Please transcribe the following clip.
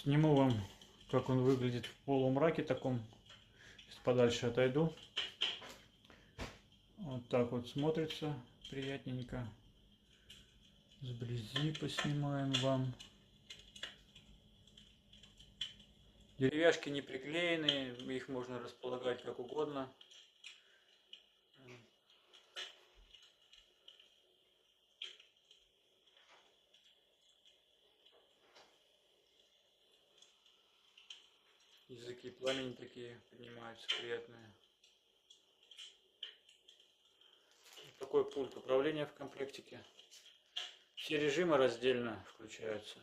Сниму вам, как он выглядит в полумраке таком. Сейчас подальше отойду. Вот так вот смотрится приятненько. Сблизи поснимаем вам. Деревяшки не приклеены, их можно располагать как угодно. Языки пламени такие поднимаются приятные. Такой пульт управления в комплектике. Все режимы раздельно включаются.